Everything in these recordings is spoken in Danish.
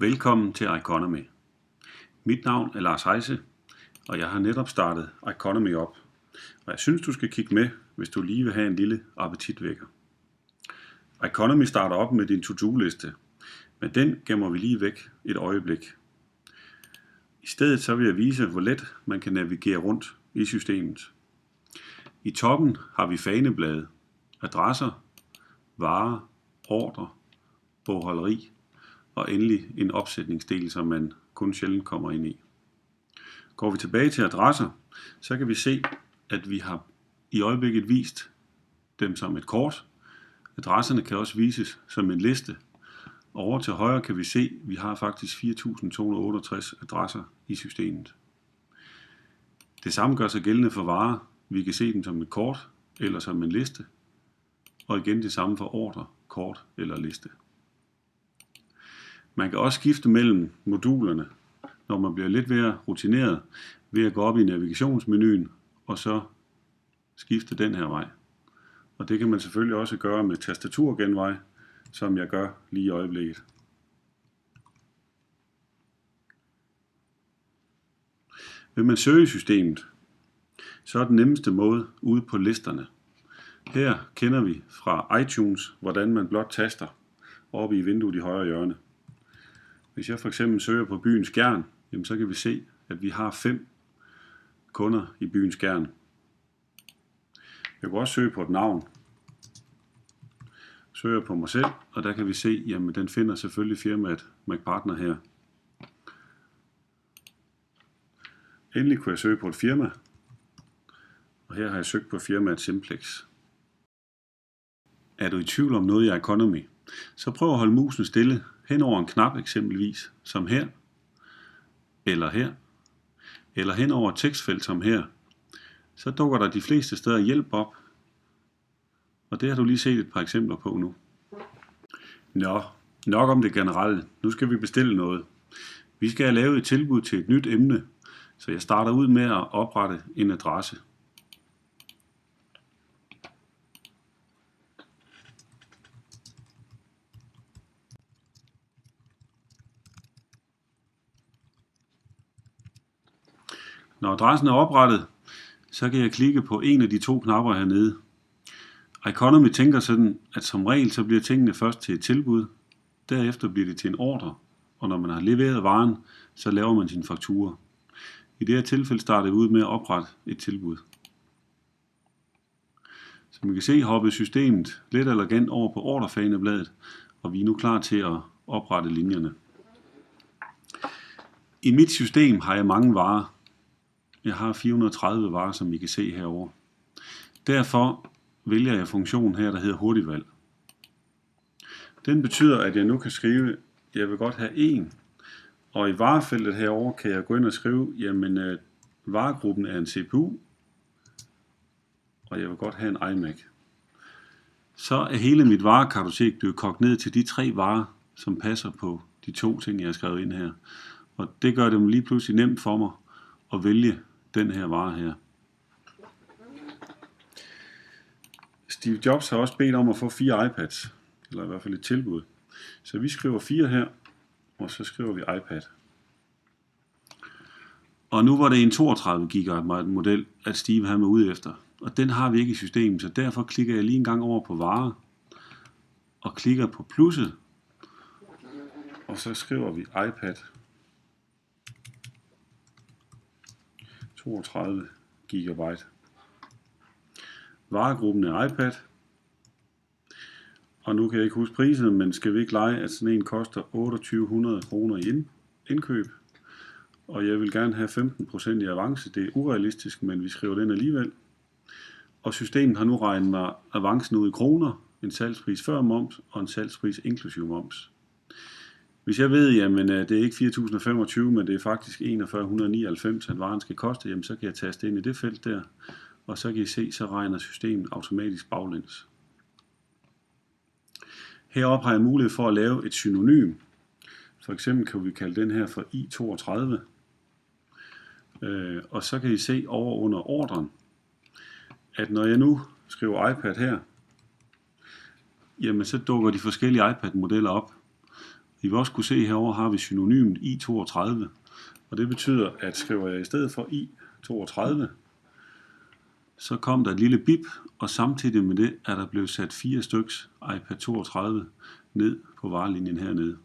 Velkommen til Iconomy. Mit navn er Lars Heise, og jeg har netop startet Iconomy op. Og jeg synes, du skal kigge med, hvis du lige vil have en lille appetitvækker. Iconomy starter op med din to-do-liste, men den gemmer vi lige væk et øjeblik. I stedet så vil jeg vise, hvor let man kan navigere rundt i systemet. I toppen har vi faneblade, adresser, varer, ordrer, bogholderi og endelig en opsætningsdel, som man kun sjældent kommer ind i. Går vi tilbage til adresser, så kan vi se, at vi har i øjeblikket vist dem som et kort. Adresserne kan også vises som en liste. Over til højre kan vi se, at vi har faktisk 4.268 adresser i systemet. Det samme gør sig gældende for varer. Vi kan se dem som et kort eller som en liste. Og igen det samme for ordrer, kort eller liste. Man kan også skifte mellem modulerne, når man bliver lidt mere rutineret, ved at gå op i navigationsmenuen og så skifte den her vej. Og det kan man selvfølgelig også gøre med tastaturgenvej, som jeg gør lige i øjeblikket. Vil man søge i systemet, så er den nemmeste måde ude på listerne. Her kender vi fra iTunes, hvordan man blot taster oppe i vinduet i højre hjørne. Hvis jeg for eksempel søger på byen Skjern, så kan vi se, at vi har 5 kunder i byen Skjern. Jeg kan også søge på et navn. Søger på mig selv, og der kan vi se, at den finder selvfølgelig firmaet McPartner her. Endelig kunne jeg søge på et firma, og her har jeg søgt på firmaet Simplex. Er du i tvivl om noget i Iconomy, så prøv at holde musen stille hen over en knap eksempelvis, som her, eller hen over et tekstfelt som her. Så dukker der de fleste steder hjælp op, og det har du lige set et par eksempler på nu. Nok om det generelle. Nu skal vi bestille noget. Vi skal have lavet et tilbud til et nyt emne, så jeg starter ud med at oprette en adresse. Når adressen er oprettet, så kan jeg klikke på en af de 2 knapper hernede. Iconomy tænker sådan, at som regel så bliver tingene først til et tilbud, derefter bliver det til en ordre, og når man har leveret varen, så laver man sin faktura. I det her tilfælde starter jeg ud med at oprette et tilbud. Som I kan se, hoppede systemet let elegant over på ordrefanebladet, og vi er nu klar til at oprette linjerne. I mit system har jeg mange varer. Jeg har 430 varer, som I kan se herovre. Derfor vælger jeg funktionen her, der hedder hurtigvalg. Den betyder, at jeg nu kan skrive, at jeg vil godt have 1. Og i varefeltet herovre kan jeg gå ind og skrive, jamen varegruppen er en CPU, og jeg vil godt have en iMac. Så er hele mit varekartotek blevet kogt ned til de 3 varer, som passer på de 2 ting, jeg har skrevet ind her. Og det gør det lige pludselig nemt for mig at vælge den her vare her. Steve Jobs har også bedt om at få 4 iPads, eller i hvert fald et tilbud. Så vi skriver 4 her, og så skriver vi iPad. Og nu var det en 32 GB model, at Steve havde med ude efter. Og den har vi ikke i systemet, så derfor klikker jeg lige en gang over på varer, og klikker på plusset, og så skriver vi iPad 32 GB. Varegruppen er iPad. Og nu kan jeg ikke huske priserne, men skal vi ikke lege, at sådan en koster 2800 kroner i indkøb. Og jeg vil gerne have 15% i avance. Det er urealistisk, men vi skriver den alligevel. Og systemet har nu regnet mig avancen ud i kroner, en salgspris før moms og en salgspris inklusiv moms. Hvis jeg ved, jamen det er ikke 4.025, men det er faktisk 4199, at varen skal koste, jamen så kan jeg taste ind i det felt der, og så kan I se, så regner systemet automatisk baglæns. Heroppe har jeg mulighed for at lave et synonym. For eksempel kan vi kalde den her for I32. Og så kan I se over under ordren, at når jeg nu skriver iPad her, jamen så dukker de forskellige iPad-modeller op. I vil også kunne se herovre har vi synonymet I32, og det betyder, at skriver jeg i stedet for I32, så kom der et lille bip, og samtidig med det er der blevet sat 4 styks iPad 32 ned på varelinjen hernede.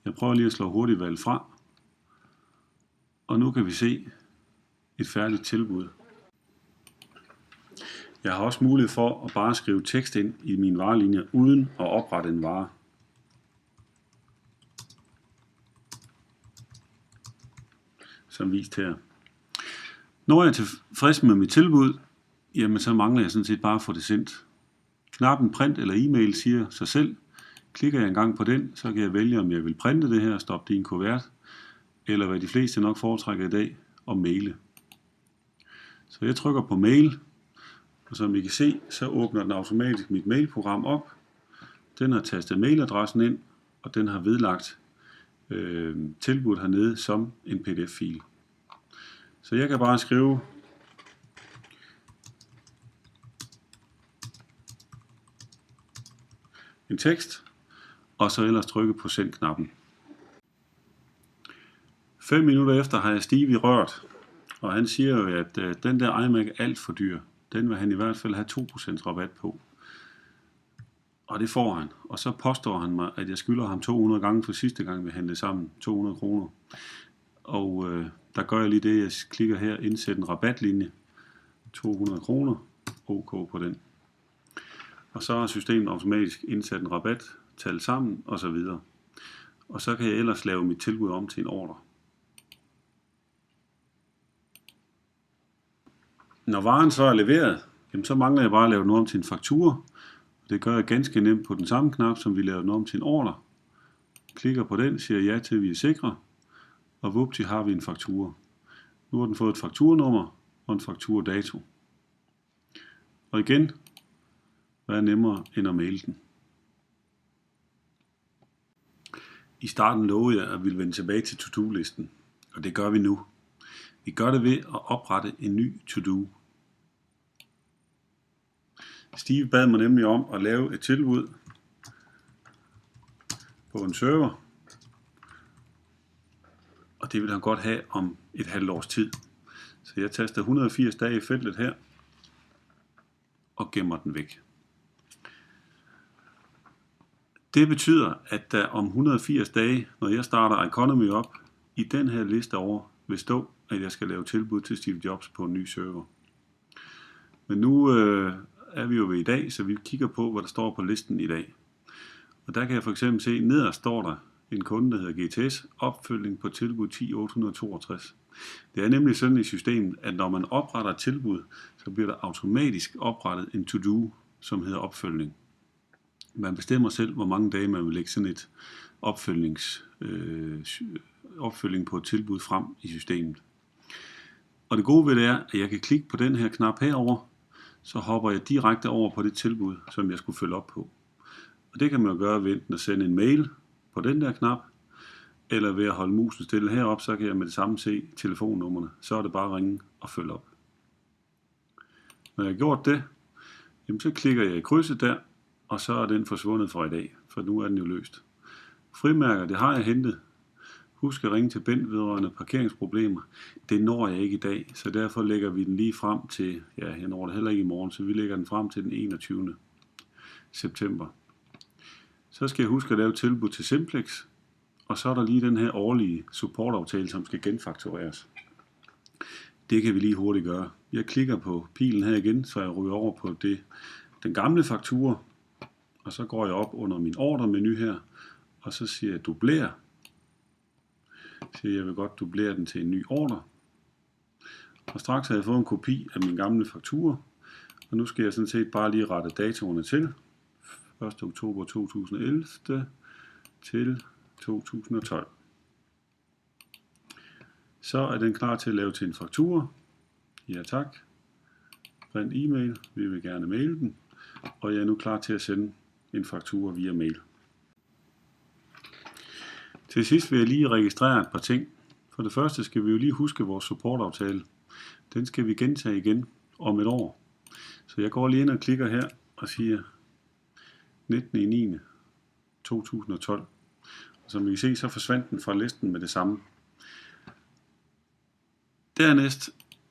Jeg prøver lige at slå hurtigt valg fra, og nu kan vi se et færdigt tilbud. Jeg har også mulighed for at bare skrive tekst ind i min varelinje uden at oprette en vare. Som vist her. Når jeg er tilfreds med mit tilbud, jamen så mangler jeg sådan set bare at få det sendt. Knappen print eller e-mail siger sig selv. Klikker jeg en gang på den, så kan jeg vælge, om jeg vil printe det her og stoppe det i en kuvert, eller hvad de fleste nok foretrækker i dag, og maile. Så jeg trykker på mail, og som I kan se, så åbner den automatisk mit mailprogram op. Den har tastet mailadressen ind, og den har vedlagt tilbuddet hernede som en pdf-fil. Så jeg kan bare skrive en tekst, og så ellers trykke på send-knappen. 5 minutter efter har jeg Steve rørt, og han siger jo, at den der iMac er alt for dyr. Den vil han i hvert fald have 2% rabat på. Og det får han. Og så påstår han mig, at jeg skylder ham 200 gange for sidste gang, vi handlede sammen. 200 kroner. Og der gør jeg lige det, jeg klikker her, indsæt en rabatlinje. 200 kroner. OK på den. Og så har systemet automatisk indsat en rabat, talt sammen osv. Og så kan jeg ellers lave mit tilbud om til en ordre. Når varen så er leveret, jamen så mangler jeg bare at lave noget om til en faktura. Det gør jeg ganske nemt på den samme knap, som vi lavede noget om til en ordre. Klikker på den, siger ja til, at vi er sikre, og vupti har vi en faktura. Nu har den fået et fakturanummer og en fakturadato. Og igen, hvad er nemmere end at maile den? I starten lovede jeg, at vi ville vende tilbage til to-do-listen, og det gør vi nu. Vi gør det ved at oprette en ny to-do. Steve bad mig nemlig om at lave et tilbud på en server, og det vil han godt have om et halvt års tid. Så jeg taster 180 dage i feltet her og gemmer den væk. Det betyder, at der om 180 dage, når jeg starter Economy op, i den her liste over vil stå, at jeg skal lave tilbud til Steve Jobs på en ny server. Men nu er vi jo ved i dag, så vi kigger på, hvad der står på listen i dag. Og der kan jeg for eksempel se, nederst står der en kunde, der hedder GTS, opfølging på tilbud 10862. Det er nemlig sådan i systemet, at når man opretter et tilbud, så bliver der automatisk oprettet en to-do, som hedder opfølgning. Man bestemmer selv, hvor mange dage man vil lægge sådan et opfølging på et tilbud frem i systemet. Og det gode ved det er, at jeg kan klikke på den her knap herover, så hopper jeg direkte over på det tilbud, som jeg skulle følge op på. Og det kan man jo gøre ved enten at sende en mail på den der knap, eller ved at holde musen stille heroppe, så kan jeg med det samme se telefonnummerne. Så er det bare at ringe og følge op. Når jeg har gjort det, jamen så klikker jeg i krydset der, og så er den forsvundet fra i dag, for nu er den jo løst. Frimærker, det har jeg hentet. Husk at ringe til Bent vedrørende parkeringsproblemer. Det når jeg ikke i dag, så derfor lægger vi den lige frem til, ja, jeg når det heller ikke i morgen, så vi lægger den frem til den 21. september. Så skal jeg huske at lave tilbud til Simplex, og så er der lige den her årlige supportaftale, som skal genfaktureres. Det kan vi lige hurtigt gøre. Jeg klikker på pilen her igen, så jeg ryger over på den gamle faktura, og så går jeg op under min ordremenu her, og så siger jeg dubler. Så jeg vil godt dublere den til en ny ordre. Og straks har jeg fået en kopi af min gamle faktura, og nu skal jeg sådan set bare lige rette datoerne til. 1. oktober 2011 til 2012. Så er den klar til at lave til en faktura. Ja tak. Print e-mail. Vi vil gerne maile den. Og jeg er nu klar til at sende en faktura via mail. Til sidst vil jeg lige registrere et par ting. For det første skal vi jo lige huske vores supportaftale. Den skal vi gentage igen om et år. Så jeg går lige ind og klikker her og siger 19.9. 2012. Og som I kan se, så forsvandt den fra listen med det samme. Dernæst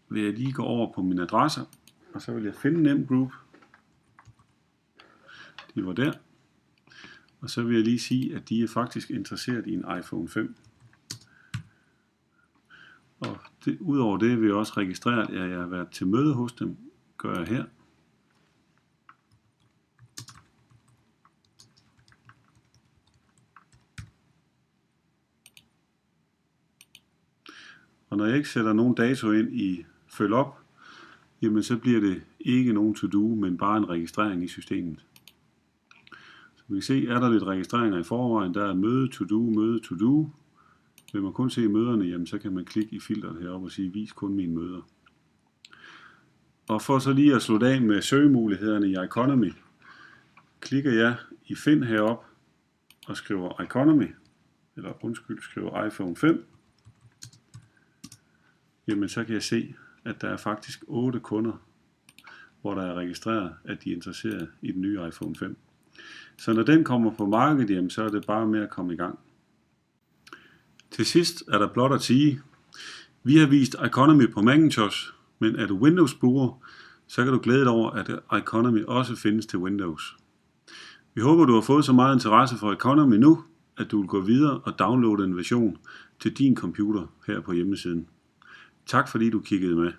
vil jeg lige gå over på mine adresser, og så vil jeg finde NemGroup. De var der. Og så vil jeg lige sige, at de er faktisk interesseret i en iPhone 5. Og udover det vil jeg også registrere, at jeg har været til møde hos dem. Gør jeg her. Og når jeg ikke sætter nogen dato ind i følg op, jamen så bliver det ikke nogen to-do, men bare en registrering i systemet. Så vi kan se, er der lidt registreringer i forvejen. Der er møde, to-do, møde, to-do. Vil man kun se møderne, jamen så kan man klikke i filteret heroppe og sige, vis kun mine møder. Og for så lige at slå af med søgemulighederne i Economy, klikker jeg i Find heroppe og skriver Economy, skriver iPhone 5. Jamen så kan jeg se, at der er faktisk 8 kunder, hvor der er registreret, at de er interesseret i den nye iPhone 5. Så når den kommer på markedet, jamen, så er det bare med at komme i gang. Til sidst er der blot at sige, vi har vist Economy på Macintosh, men er du Windows-bruger, så kan du glæde dig over, at Economy også findes til Windows. Vi håber, du har fået så meget interesse for Economy nu, at du vil gå videre og downloade en version til din computer her på hjemmesiden. Tak fordi du kiggede med.